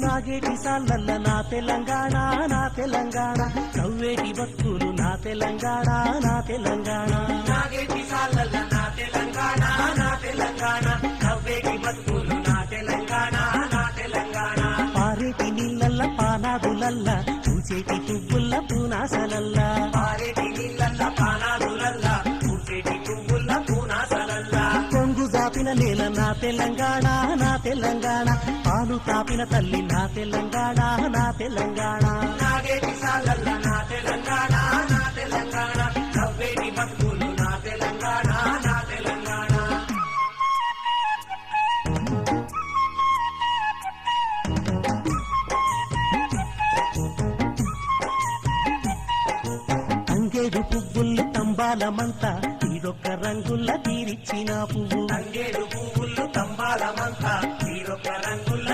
నాగేటి సాలల్ల నా తెలంగాణ నా తెలంగాణ నవ్వేటి భక్తులు నా తెలంగాణ నా తెలంగాణ నాగేటి సాలల్ల నా తెలంగాణ నా తెలంగాణ నవ్వేటి భక్తులు నా తెలంగాణ నా తెలంగాణ పారేటి నీళ్ళల్ల పానాదులల్ల పూచేటి పువ్వుల్ల పూనాసలల్ల పారేటి నీళ్ళల్ల పానాదులల్ల పూచేటి పువ్వుల్ల పూనాసలల్ల కొంగు జాపిన నేల నా తెలంగాణ నా తెలంగాణ పాలు తాపిన తల్లి నా తెలంగాణ నా తెలంగాణ నాగేటి సాలల్ల నా తెలంగాణ నా తెలంగాణ నవ్వేటి భక్తులు నా తెలంగాణ నా తెలంగాణ తంగేడు పువ్వుల్ని తంబాలమంతా తీరొక్క రంగుల్ల తీరిచ్చిన పువ్వు తంగేడు పువ్వులు తంబాలమంతా తీరొక్క రంగుల్ల